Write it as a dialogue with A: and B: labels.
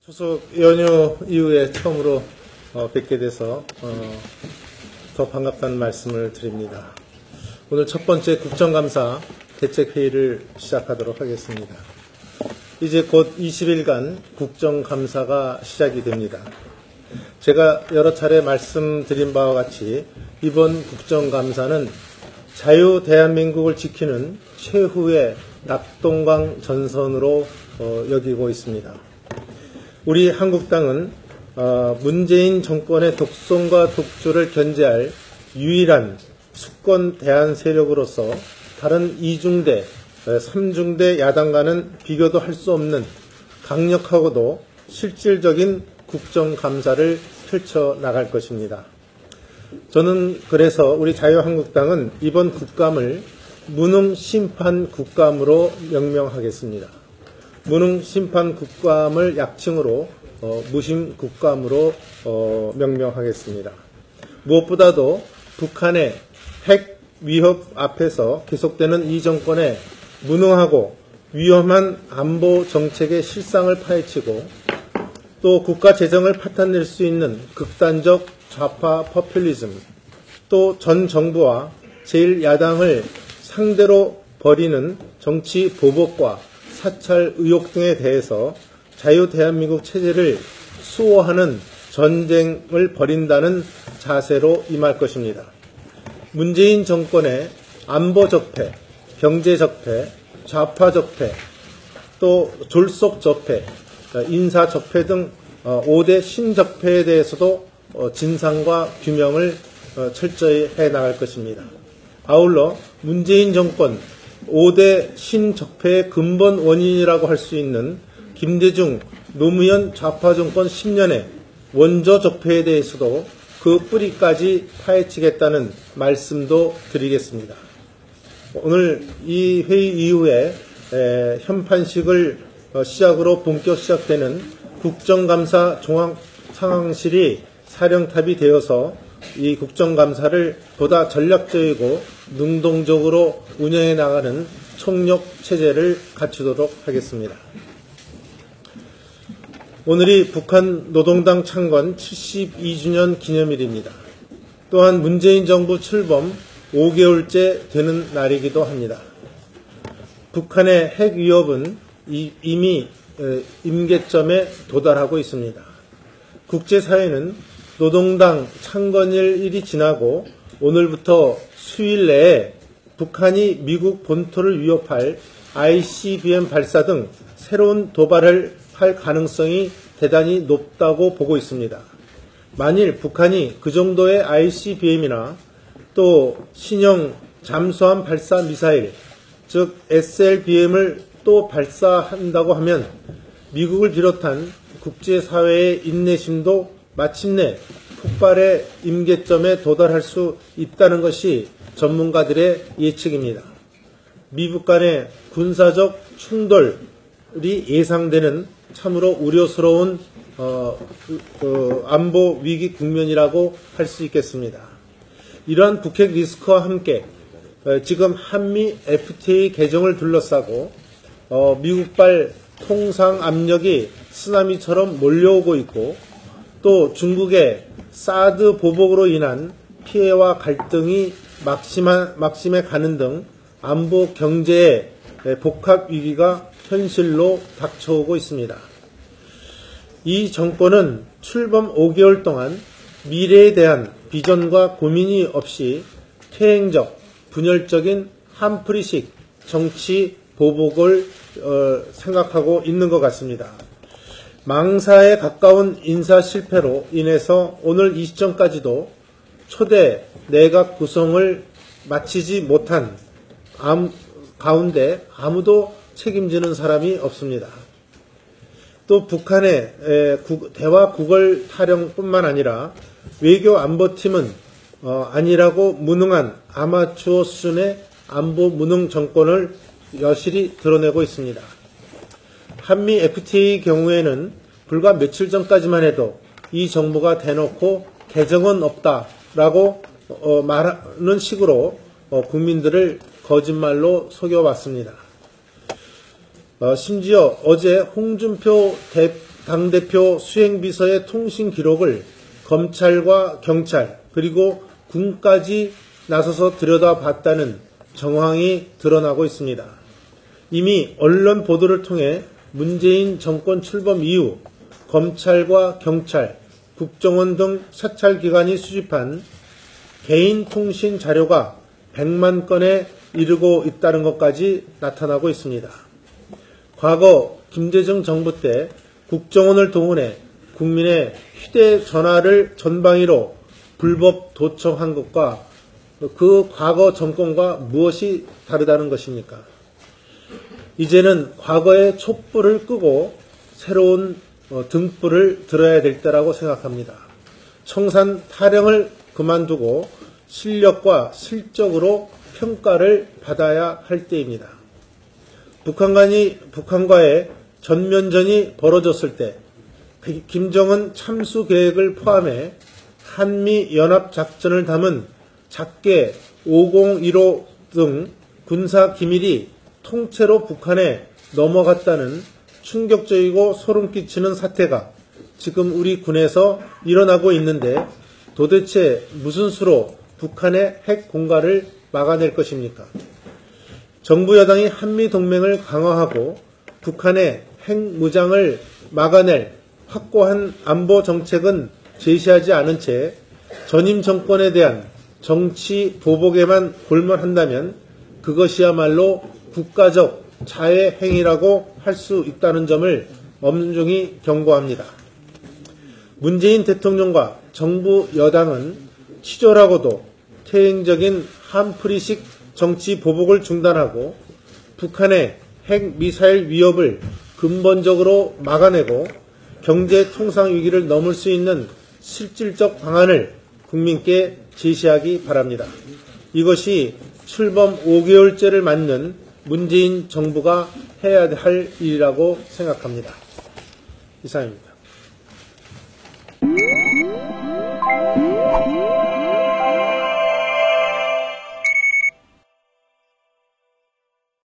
A: 추석 연휴 이후에 처음으로 뵙게 돼서 더 반갑다는 말씀을 드립니다. 오늘 첫 번째 국정감사 대책회의를 시작하도록 하겠습니다. 이제 곧 20일간 국정감사가 시작이 됩니다. 제가 여러 차례 말씀드린 바와 같이 이번 국정감사는 자유 대한민국을 지키는 최후의 낙동강 전선으로 여기고 있습니다. 우리 한국당은 문재인 정권의 독선과 독주를 견제할 유일한 수권 대안 세력으로서 다른 2중대, 3중대 야당과는 비교도 할 수 없는 강력하고도 실질적인 국정감사를 펼쳐나갈 것입니다. 저는 그래서 우리 자유한국당은 이번 국감을 무능심판국감으로 명명하겠습니다. 무능심판국감을 약칭으로 무심국감으로 명명하겠습니다. 무엇보다도 북한의 핵 위협 앞에서 계속되는 이 정권의 무능하고 위험한 안보 정책의 실상을 파헤치고 또 국가 재정을 파탄낼 수 있는 극단적 좌파 포퓰리즘, 또 전 정부와 제1야당을 상대로 벌이는 정치 보복과 사찰 의혹 등에 대해서 자유 대한민국 체제를 수호하는 전쟁을 벌인다는 자세로 임할 것입니다. 문재인 정권의 안보 적폐, 경제 적폐, 좌파 적폐, 또 졸속 적폐, 인사 적폐 등 5대 신적폐에 대해서도 진상과 규명을 철저히 해나갈 것입니다. 아울러 문재인 정권 5대 신적폐의 근본 원인이라고 할 수 있는 김대중, 노무현 좌파 정권 10년의 원조 적폐에 대해서도 그 뿌리까지 파헤치겠다는 말씀도 드리겠습니다. 오늘 이 회의 이후에 현판식을 시작으로 본격 시작되는 국정감사 종합상황실이 사령탑이 되어서 이 국정감사를 보다 전략적이고 능동적으로 운영해 나가는 총력 체제를 갖추도록 하겠습니다. 오늘이 북한 노동당 창건 72주년 기념일입니다. 또한 문재인 정부 출범 5개월째 되는 날이기도 합니다. 북한의 핵 위협은 이미 임계점에 도달하고 있습니다. 국제사회는 노동당 창건일이 지나고 오늘부터 수일 내에 북한이 미국 본토를 위협할 ICBM 발사 등 새로운 도발을 할 가능성이 대단히 높다고 보고 있습니다. 만일 북한이 그 정도의 ICBM이나 또 신형 잠수함 발사 미사일, 즉 SLBM을 또 발사한다고 하면 미국을 비롯한 국제사회의 인내심도 마침내 폭발의 임계점에 도달할 수 있다는 것이 전문가들의 예측입니다. 미북 간의 군사적 충돌이 예상되는 참으로 우려스러운 안보 위기 국면이라고 할 수 있겠습니다. 이러한 북핵 리스크와 함께 지금 한미 FTA 개정을 둘러싸고 미국발 통상 압력이 쓰나미처럼 몰려오고 있고 또 중국의 사드 보복으로 인한 피해와 갈등이 막심에 가는 등 안보 경제의 복합 위기가 현실로 닥쳐오고 있습니다. 이 정권은 출범 5개월 동안 미래에 대한 비전과 고민이 없이 퇴행적, 분열적인 한풀이식 정치 보복을 생각하고 있는 것 같습니다. 망사에 가까운 인사 실패로 인해서 오늘 이 시점까지도 초대 내각 구성을 마치지 못한 가운데 아무도 책임지는 사람이 없습니다. 또 북한의 대화 구걸 타령뿐만 아니라 외교 안보팀은 아니라고 무능한 아마추어 수준의 안보 무능 정권을 여실히 드러내고 있습니다. 한미 FTA 경우에는 불과 며칠 전까지만 해도 이 정부가 대놓고 개정은 없다라고 말하는 식으로 국민들을 거짓말로 속여왔습니다. 심지어 어제 홍준표 당대표 수행비서의 통신 기록을 검찰과 경찰 그리고 군까지 나서서 들여다봤다는 정황이 드러나고 있습니다. 이미 언론 보도를 통해 문재인 정권 출범 이후 검찰과 경찰, 국정원 등 사찰기관이 수집한 개인 통신 자료가 100만 건에 이르고 있다는 것까지 나타나고 있습니다. 과거 김대중 정부 때 국정원을 동원해 국민의 휴대전화를 전방위로 불법 도청한 것과 그 과거 정권과 무엇이 다르다는 것입니까? 이제는 과거의 촛불을 끄고 새로운 등불을 들어야 될 때라고 생각합니다. 청산 타령을 그만두고 실력과 실적으로 평가를 받아야 할 때입니다. 북한과의 전면전이 벌어졌을 때 김정은 참수 계획을 포함해 한미연합작전을 담은 작계 5015 등 군사 기밀이 통째로 북한에 넘어갔다는 충격적이고 소름 끼치는 사태가 지금 우리 군에서 일어나고 있는데 도대체 무슨 수로 북한의 핵 공갈을 막아낼 것입니까? 정부 여당이 한미동맹을 강화하고 북한의 핵무장을 막아낼 확고한 안보 정책은 제시하지 않은 채 전임 정권에 대한 정치 보복에만 골몰한다면 그것이야말로 국가적 자해 행위라고 할 수 있다는 점을 엄중히 경고합니다. 문재인 대통령과 정부 여당은 치졸하고도 퇴행적인 한풀이식 정치 보복을 중단하고 북한의 핵 미사일 위협을 근본적으로 막아내고 경제 통상 위기를 넘을 수 있는 실질적 방안을 국민께 제시하기 바랍니다. 이것이 출범 5개월째를 맞는 문재인 정부가 해야 할 일이라고 생각합니다. 이상입니다.